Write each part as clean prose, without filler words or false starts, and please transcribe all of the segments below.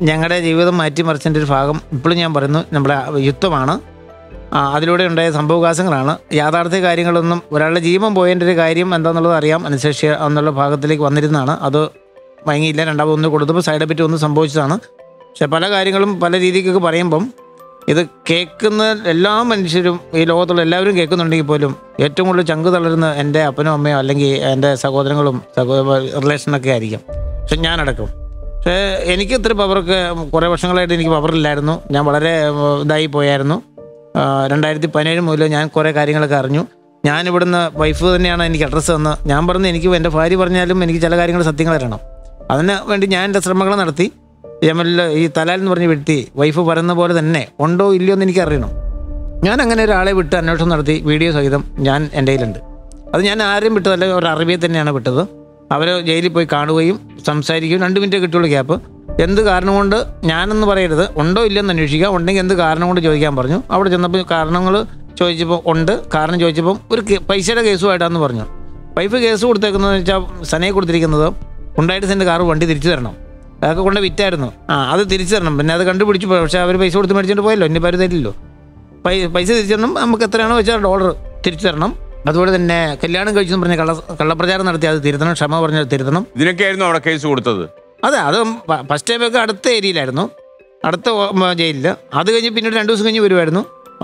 ഞങ്ങളുടെ ജീവിതം മാറ്റിമറിച്ചതിൻ്റെ ഒരു ഭാഗം ഇപ്പോഴും ഞാൻ പറയുന്നു നമ്മുടെ യുദ്ധമാണ്. അതിലൂടെ ഉണ്ടായ സംഭവവികാസങ്ങളാണ്. യാഥാർത്ഥ്യ കാര്യങ്ങളൊന്നും ഒരാളുടെ ജീവൻ പോയതിൻ്റെ ഒരു കാര്യം എന്താണെന്നുള്ളത് അറിയാം, അനുസരിച്ച് എന്നുള്ള ഭാഗത്തിലേക്ക് വന്നിരുന്നതാണ്. അത് ഭംഗിയില്ല. രണ്ടാമതൊന്ന് കൊടുത്തപ്പോൾ സൈഡ് എഫക്റ്റ് ഒന്നും സംഭവിച്ചതാണ്. പക്ഷെ പല കാര്യങ്ങളും പല രീതിക്കൊക്കെ പറയുമ്പം ഇത് കേൾക്കുന്ന എല്ലാ മനുഷ്യരും ഈ ലോകത്തുള്ള എല്ലാവരും കേൾക്കുന്നുണ്ടെങ്കിൽ പോലും ഏറ്റവും കൂടുതൽ ചങ്ക് തളരുന്ന എൻ്റെ അപ്പനും അമ്മയോ അല്ലെങ്കിൽ എൻ്റെ സഹോദരങ്ങളും റിലേഷനൊക്കെ ആയിരിക്കും. പക്ഷെ ഞാനടക്കം. പക്ഷേ എനിക്ക് ഇത്ര പവറൊക്കെ കുറേ വർഷങ്ങളായിട്ട് എനിക്ക് പവറില്ലായിരുന്നു. ഞാൻ വളരെ ഇതായി പോയായിരുന്നു. 2017 മുതൽ ഞാൻ കുറേ കാര്യങ്ങളൊക്കെ അറിഞ്ഞു. ഞാനിവിടുന്ന് വൈഫ് തന്നെയാണ് എനിക്ക് അഡ്രസ്സ് തന്ന്. ഞാൻ പറഞ്ഞു എനിക്ക് എൻ്റെ ഭാര്യ പറഞ്ഞാലും എനിക്ക് ചില കാര്യങ്ങൾ സത്യങ്ങൾ അറിയണം. അതിന് വേണ്ടി ഞാൻ എൻ്റെ ശ്രമങ്ങൾ നടത്തി. യമനിൽ ഈ തലാൽ എന്ന് പറഞ്ഞ വ്യക്തി വൈഫ് പറയുന്ന പോലെ തന്നെ ഉണ്ടോ ഇല്ലയോ എന്ന് എനിക്കറിയണം. ഞാൻ അങ്ങനെ ഒരാളെ വിട്ട് അന്വേഷണം നടത്തി വീഡിയോ സഹിതം ഞാൻ എൻ്റെ കയ്യിലുണ്ട്. അത് ഞാൻ ആരും വിട്ടതല്ല, ഒരു അറബിയെ തന്നെയാണ് വിട്ടത്. അവർ ജയിലിൽ പോയി കാണുകയും സംസാരിക്കുകയും 2 മിനിറ്റ് കിട്ടുള്ള ഗ്യാപ്പ്. എന്ത് കാരണം കൊണ്ട് ഞാനെന്ന് പറയരുത്, ഉണ്ടോ ഇല്ലെന്ന് അന്വേഷിക്കുക, ഉണ്ടെങ്കിൽ എന്ത് കാരണം കൊണ്ട് ചോദിക്കാൻ പറഞ്ഞു. അവിടെ ചെന്നപ്പോൾ കാരണങ്ങൾ ചോദിച്ചപ്പോൾ ഉണ്ട്, കാരണം ചോദിച്ചപ്പം ഒരു പൈസയുടെ കേസുമായിട്ടാണെന്ന് പറഞ്ഞു. വൈഫ് കേസ് കൊടുത്തേക്കുന്നതെന്ന് വെച്ചാൽ സനയെ കൊടുത്തിരിക്കുന്നത് ഉണ്ടായിട്ട് സെൻ്റെ കാറ് വണ്ടി തിരിച്ചു തരണം. അതൊക്കെ കൊണ്ട് വിറ്റായിരുന്നു. അത് തിരിച്ചു തരണം. പിന്നെ അത് കണ്ടുപിടിച്ചു പോയി. പക്ഷേ അവർ പൈസ കൊടുത്ത് മേടിച്ചിട്ട് പോയല്ലോ, ഇനി പേര് തരില്ലല്ലോ. പൈസ തിരിച്ചു തരണം. നമുക്ക് എത്രയാണോ വെച്ചാൽ ഡോളർ തിരിച്ചു തരണം. അതുപോലെ തന്നെ കല്യാണം കഴിച്ചെന്ന് പറഞ്ഞ് കള്ളപ്രചാരം നടത്തി അത് തിരുത്തണം, ക്ഷമ പറഞ്ഞത് തിരുത്തണം. ഇതിനൊക്കെയായിരുന്നു അവിടെ കേസ് കൊടുത്തത്. അതെ, അത് ഫസ്റ്റ് ടൈമൊക്കെ അടുത്ത ഏരിയയിലായിരുന്നു, അടുത്ത ജയിലിൽ. അത് കഴിഞ്ഞ് പിന്നീട് 2 ദിവസം കഴിഞ്ഞ് വരുമായിരുന്നു.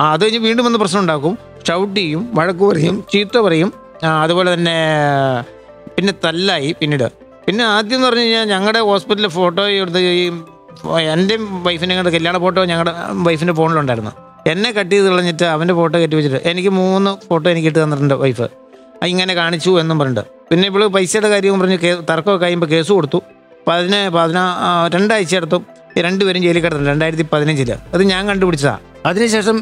അത് കഴിഞ്ഞ് വീണ്ടും വന്ന് പ്രശ്നം ഉണ്ടാക്കും, ഷൗട്ട് ചെയ്യും, വഴക്ക് പറയും, ചീത്ത പറയും. അതുപോലെ തന്നെ പിന്നെ തല്ലായി. പിന്നെ ആദ്യം എന്ന് പറഞ്ഞു കഴിഞ്ഞാൽ ഞങ്ങളുടെ ഹോസ്പിറ്റലിൽ ഫോട്ടോ എടുത്ത് ഈ എൻ്റെയും വൈഫിനെ കണ്ട് കല്യാണ ഫോട്ടോ ഞങ്ങളുടെ വൈഫിൻ്റെ ഫോണിലുണ്ടായിരുന്നു. എന്നെ കട്ട് ചെയ്ത് കളഞ്ഞിട്ട് അവൻ്റെ ഫോട്ടോ കെട്ടി വെച്ചിട്ട് എനിക്ക് 3 ഫോട്ടോ എനിക്ക് ഇട്ട് തന്നിട്ടുണ്ട് വൈഫ്. ഇങ്ങനെ കാണിച്ചു എന്നും പറഞ്ഞിട്ട്. പിന്നെ ഇപ്പോൾ പൈസയുടെ കാര്യം പറഞ്ഞ് തർക്കമൊക്കെ കഴിയുമ്പോൾ കേസ് കൊടുത്തു. 2 ആഴ്ച എടുത്തു. 2 പേരും ജയിലിൽ കിടന്നിട്ടുണ്ട് 2015. അത് ഞാൻ കണ്ടുപിടിച്ചതാണ്. അതിനുശേഷം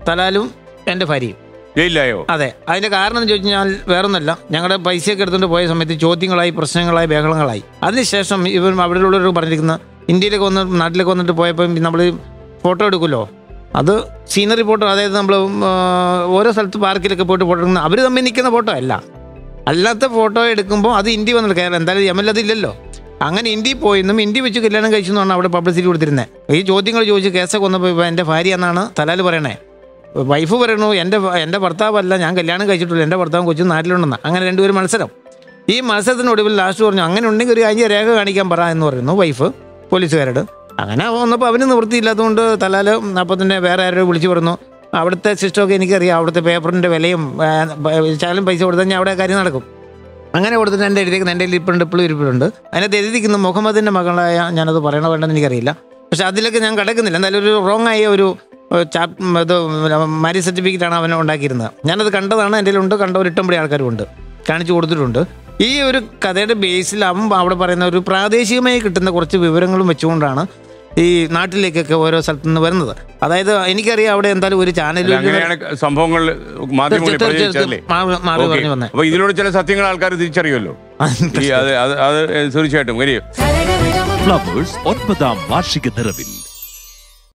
തലാലും എൻ്റെ ഭാര്യയും ജയിലിലായോ? അതെ. അതിൻ്റെ കാരണം എന്ന് ചോദിച്ചാൽ വേറൊന്നുമല്ല, ഞങ്ങളുടെ പൈസയൊക്കെ എടുത്തുകൊണ്ട് പോയ സമയത്ത് ചോദ്യങ്ങളായി, പ്രശ്നങ്ങളായി, ബഹളങ്ങളായി. അതിനുശേഷം ഇവർ അവിടെയുള്ളവർ പറഞ്ഞിരിക്കുന്ന ഇന്ത്യയിലേക്ക് നാട്ടിലേക്ക് വന്നിട്ട് പോയപ്പോൾ നമ്മൾ ഫോട്ടോ എടുക്കുമല്ലോ, അത് സീനറി ഫോട്ടോ. അതായത് നമ്മൾ ഓരോ സ്ഥലത്ത് പാർക്കിലൊക്കെ പോയിട്ട് ഫോട്ടോ എടുക്കുന്ന അവർ തമ്മിൽ നിൽക്കുന്ന ഫോട്ടോ അല്ലാത്ത ഫോട്ടോ എടുക്കുമ്പോൾ അത് ഇന്ത്യ വന്നിട്ട് കേരളം എന്തായാലും യമനിലതില്ലല്ലോ. അങ്ങനെ ഇന്ത്യയിൽ പോയെന്നും ഇന്ത്യ വെച്ച് കല്യാണം കഴിച്ചു എന്നാണ് അവിടെ പബ്ലിസിറ്റി കൊടുത്തിരുന്നത്. ഈ ചോദ്യങ്ങൾ ചോദിച്ച് കേസൊക്കെ വന്നപ്പോൾ ഇപ്പോൾ എൻ്റെ ഭാര്യ എന്നാണ് തലാൽ പറയണേ. വൈഫ് പറയണു എൻ്റെ ഭർത്താവല്ല, ഞാൻ കല്യാണം കഴിച്ചിട്ടില്ല, എൻ്റെ ഭർത്താവും കൊച്ചു നാട്ടിലുണ്ടെന്ന്. അങ്ങനെ 2 പേരും മത്സരം. ഈ മത്സരത്തിനൊടുവിൽ ലാസ്റ്റ് പറഞ്ഞു അങ്ങനെ ഉണ്ടെങ്കിൽ ഒരു 5 രേഖ കാണിക്കാൻ പറ എന്ന് പറയുന്നു വൈഫ് പോലീസുകാരോട്. അങ്ങനെ വന്നപ്പോൾ അവന് നിവൃത്തിയില്ലാത്തതുകൊണ്ട് തലാൽ അപ്പോൾ തന്നെ വേറെ ആരോ വിളിച്ചു പറഞ്ഞു. അവിടുത്തെ സിസ്റ്റമൊക്കെ എനിക്കറിയാം, അവിടുത്തെ പേപ്പറിൻ്റെ വിലയും ശകലം പൈസ കൊടുത്താൽ ഞാൻ അവിടെ കാര്യം നടക്കും. അങ്ങനെ കൊടുത്തിട്ട് എൻ്റെ എഴുതിയിരിക്കുന്ന എൻ്റെ ഇപ്പോഴും ഇരിപ്പുണ്ട്. അതിനകത്ത് എഴുതിയിരിക്കുന്ന മുഹമ്മദിൻ്റെ മകളായ, ഞാനത് പറയണോ വേണ്ടെന്ന് എനിക്കറിയില്ല. പക്ഷെ അതിലൊക്കെ ഞാൻ കിടക്കുന്നില്ല. എന്തായാലും ഒരു റോങ് ആയ ഒരു ഇത് മാരേജ് സർട്ടിഫിക്കറ്റാണ് അവനെ ഉണ്ടാക്കിയിരുന്നത്. ഞാനത് കണ്ടതാണ്, എൻ്റെ കയ്യിലുണ്ട്, കണ്ട ഇഷ്ടംപടി ആൾക്കാരും ഉണ്ട്, കാണിച്ചു കൊടുത്തിട്ടുണ്ട്. ഈ ഒരു കഥയുടെ ബേസിൽ അവൻ അവിടെ പറയുന്ന ഒരു പ്രാദേശികമായി കിട്ടുന്ന കുറച്ച് വിവരങ്ങളും വെച്ചുകൊണ്ടാണ് ഈ നാട്ടിലേക്കൊക്കെ ഓരോ സ്ഥലത്തു നിന്ന് വരുന്നത്. അതായത് എനിക്കറിയാം അവിടെ എന്തായാലും ഒരു ചാനലിൽ സംഭവങ്ങൾ ഇതിലൂടെ ചില സത്യങ്ങൾ ആൾക്കാർ തിരിച്ചറിയുമല്ലോ. തീർച്ചയായിട്ടും. 9ാം വാർഷിക നിറവിൽ